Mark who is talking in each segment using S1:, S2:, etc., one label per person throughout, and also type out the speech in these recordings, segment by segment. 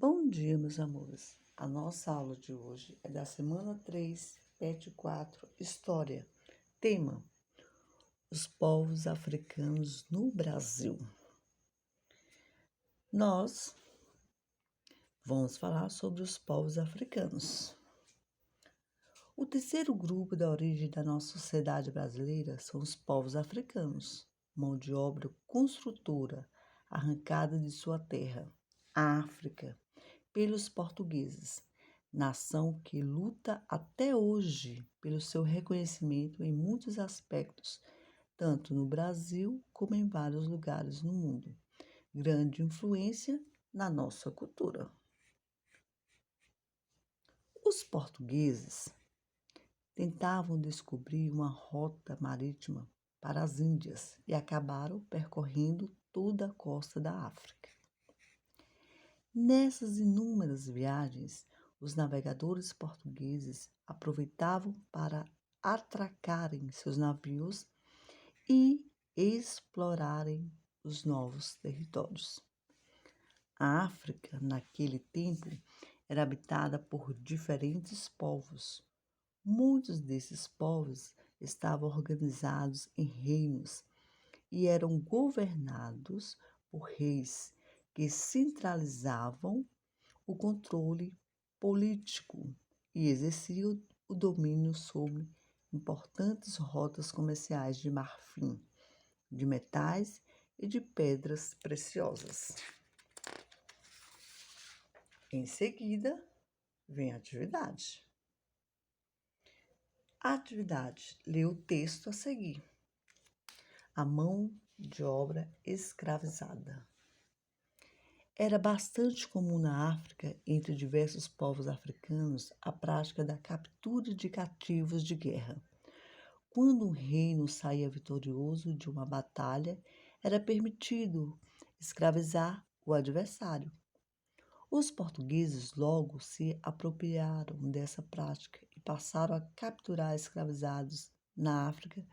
S1: Bom dia, meus amores. A nossa aula de hoje é da semana 3, PET 4, História. Tema: os povos africanos no Brasil. Nós vamos falar sobre os povos africanos. O terceiro grupo da origem da nossa sociedade brasileira são os povos africanos, mão de obra construtora arrancada de sua terra, a África, pelos portugueses, nação que luta até hoje pelo seu reconhecimento em muitos aspectos, tanto no Brasil como em vários lugares no mundo. Grande influência na nossa cultura. Os portugueses tentavam descobrir uma rota marítima para as Índias e acabaram percorrendo toda a costa da África. Nessas inúmeras viagens, os navegadores portugueses aproveitavam para atracarem seus navios e explorarem os novos territórios. A África, naquele tempo, era habitada por diferentes povos. Muitos desses povos estavam organizados em reinos e eram governados por reis que centralizavam o controle político e exerciam o domínio sobre importantes rotas comerciais de marfim, de metais e de pedras preciosas. Em seguida, vem a atividade. A atividade: lê o texto a seguir. A mão de obra escravizada. Era bastante comum na África, entre diversos povos africanos, a prática da captura de cativos de guerra. Quando um reino saía vitorioso de uma batalha, era permitido escravizar o adversário. Os portugueses logo se apropriaram dessa prática e passaram a capturar escravizados na África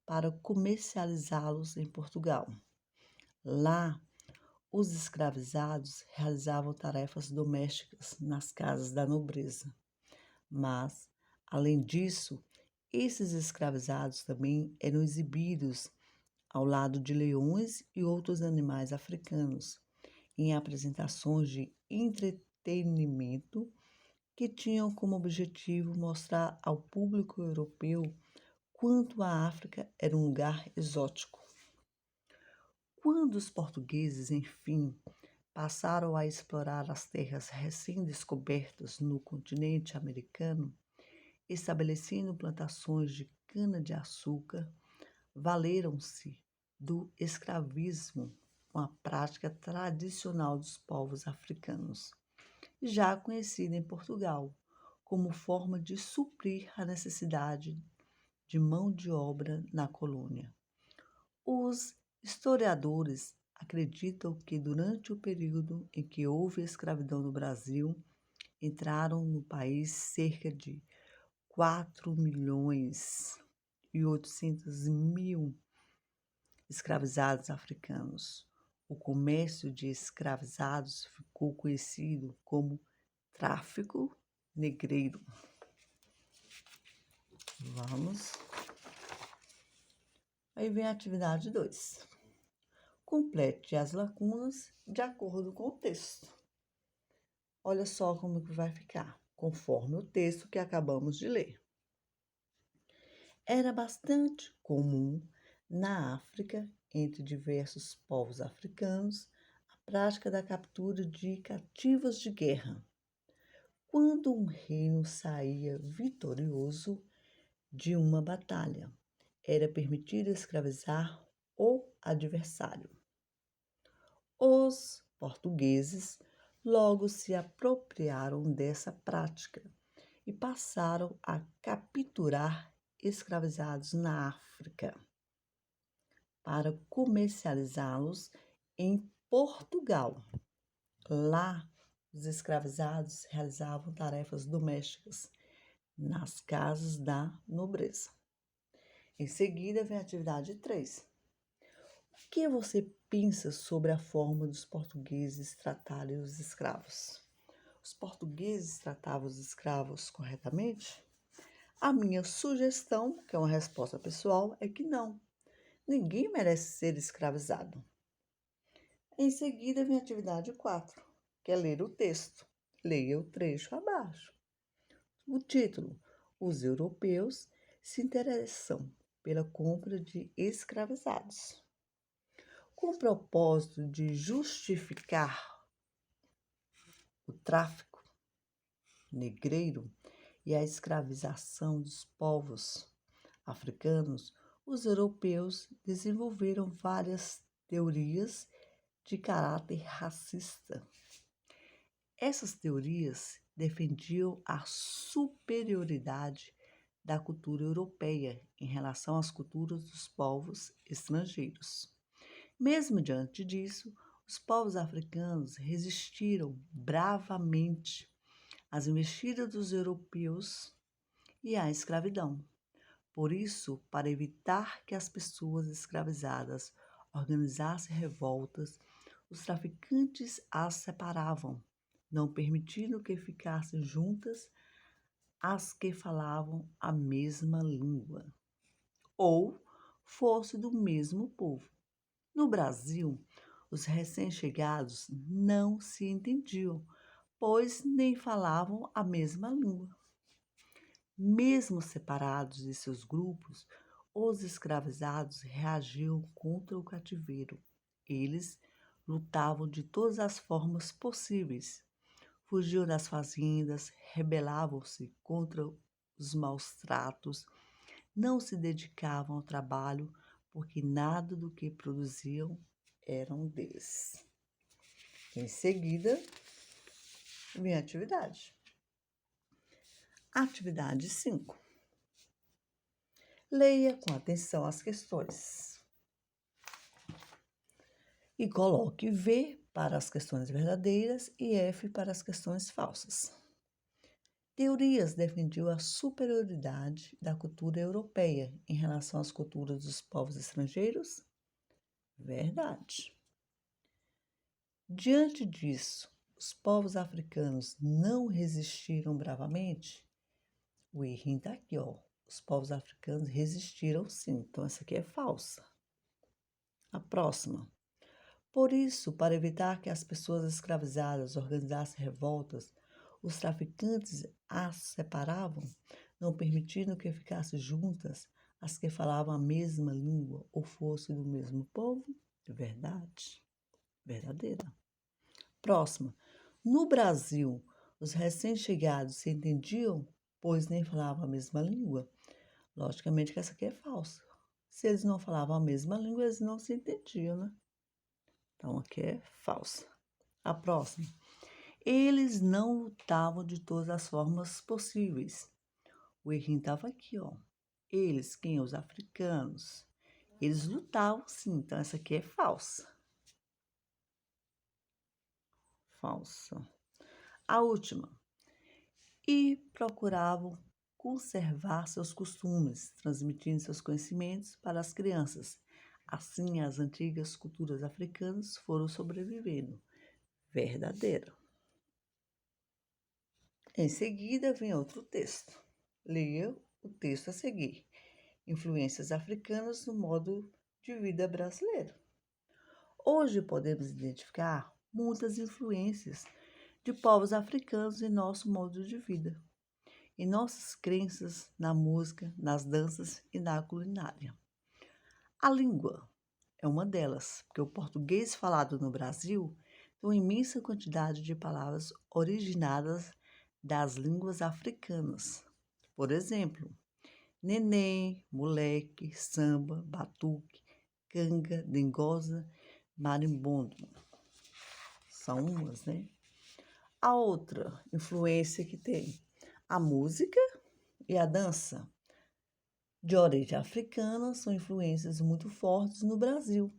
S1: para comercializá-los em Portugal. Lá, os escravizados realizavam tarefas domésticas nas casas da nobreza. Mas, além disso, esses escravizados também eram exibidos ao lado de leões e outros animais africanos, em apresentações de entretenimento que tinham como objetivo mostrar ao público europeu quanto a África era um lugar exótico. Quando os portugueses, enfim, passaram a explorar as terras recém-descobertas no continente americano, estabelecendo plantações de cana-de-açúcar, valeram-se do escravismo, uma prática tradicional dos povos africanos, já conhecida em Portugal, como forma de suprir a necessidade de mão de obra na colônia. Os historiadores acreditam que durante o período em que houve escravidão no Brasil, entraram no país cerca de 4.800.000 escravizados africanos. O comércio de escravizados ficou conhecido como tráfico negreiro. Vamos. Aí vem a atividade 2. Complete as lacunas de acordo com o texto. Olha só como que vai ficar, conforme o texto que acabamos de ler. Era bastante comum na África, entre diversos povos africanos, a prática da captura de cativos de guerra. Quando um reino saía vitorioso de uma batalha, era permitido escravizar o adversário. Os portugueses logo se apropriaram dessa prática e passaram a capturar escravizados na África para comercializá-los em Portugal. Lá, os escravizados realizavam tarefas domésticas nas casas da nobreza. Em seguida, vem a atividade 3. O que você pensa sobre a forma dos portugueses tratarem os escravos? Os portugueses tratavam os escravos corretamente? A minha sugestão, que é uma resposta pessoal, é que não. Ninguém merece ser escravizado. Em seguida vem a atividade 4, que é ler o texto. Leia o trecho abaixo. O título: Os europeus se interessam pela compra de escravizados. Com o propósito de justificar o tráfico negreiro e a escravização dos povos africanos, os europeus desenvolveram várias teorias de caráter racista. Essas teorias defendiam a superioridade da cultura europeia em relação às culturas dos povos estrangeiros. Mesmo diante disso, os povos africanos resistiram bravamente às investidas dos europeus e à escravidão. Por isso, para evitar que as pessoas escravizadas organizassem revoltas, os traficantes as separavam, não permitindo que ficassem juntas as que falavam a mesma língua ou fosse do mesmo povo. No Brasil, os recém-chegados não se entendiam, pois nem falavam a mesma língua. Mesmo separados de seus grupos, os escravizados reagiam contra o cativeiro. Eles lutavam de todas as formas possíveis. Fugiam das fazendas, rebelavam-se contra os maus tratos, não se dedicavam ao trabalho, porque nada do que produziam eram deles. Em seguida, vem a atividade. Atividade 5. Leia com atenção as questões e coloque V para as questões verdadeiras e F para as questões falsas. Teorias defendiam a superioridade da cultura europeia em relação às culturas dos povos estrangeiros? Verdade. Diante disso, os povos africanos não resistiram bravamente? O errinho está aqui, ó. Os povos africanos resistiram sim, então essa aqui é falsa. A próxima. Por isso, para evitar que as pessoas escravizadas organizassem revoltas, os traficantes as separavam, não permitindo que ficassem juntas as que falavam a mesma língua ou fossem do mesmo povo? Verdade. Verdadeira. Próxima. No Brasil, os recém-chegados se entendiam, pois nem falavam a mesma língua? Logicamente que essa aqui é falsa. Se eles não falavam a mesma língua, eles não se entendiam, né? Então, aqui é falsa. A próxima. Eles não lutavam de todas as formas possíveis. O errinho estava aqui, ó. Eles, quem? Os africanos. Eles lutavam sim, então essa aqui é falsa. Falsa. A última. E procuravam conservar seus costumes, transmitindo seus conhecimentos para as crianças. Assim, as antigas culturas africanas foram sobrevivendo. Verdadeiro. Em seguida, vem outro texto. Leia o texto a seguir. Influências africanas no modo de vida brasileiro. Hoje podemos identificar muitas influências de povos africanos em nosso modo de vida, em nossas crenças, na música, nas danças e na culinária. A língua é uma delas, porque o português falado no Brasil tem uma imensa quantidade de palavras originadas das línguas africanas. Por exemplo, neném, moleque, samba, batuque, canga, dengosa, marimbondo. São umas, né? A outra influência que tem a música e a dança de origem africana são influências muito fortes no Brasil.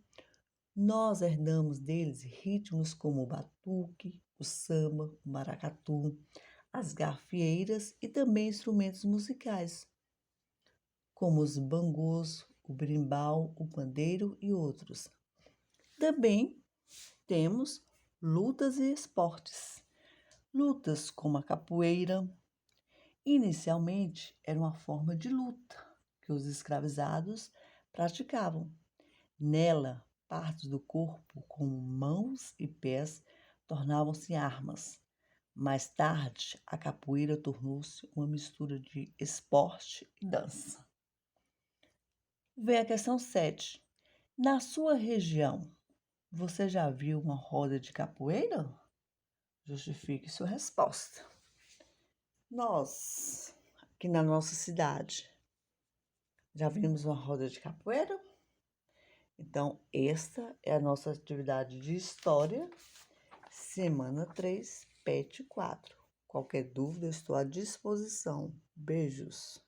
S1: Nós herdamos deles ritmos como o batuque, o samba, o maracatu, as gafieiras e também instrumentos musicais, como os bangos, o berimbau, o pandeiro e outros. Também temos lutas e esportes. Lutas como a capoeira, inicialmente era uma forma de luta que os escravizados praticavam. Nela, partes do corpo, como mãos e pés, tornavam-se armas. Mais tarde, a capoeira tornou-se uma mistura de esporte e dança. Vem a questão 7. Na sua região, você já viu uma roda de capoeira? Justifique sua resposta. Nós, aqui na nossa cidade, já vimos uma roda de capoeira? Então, esta é a nossa atividade de história, semana 3, PET 4. Qualquer dúvida, estou à disposição. Beijos.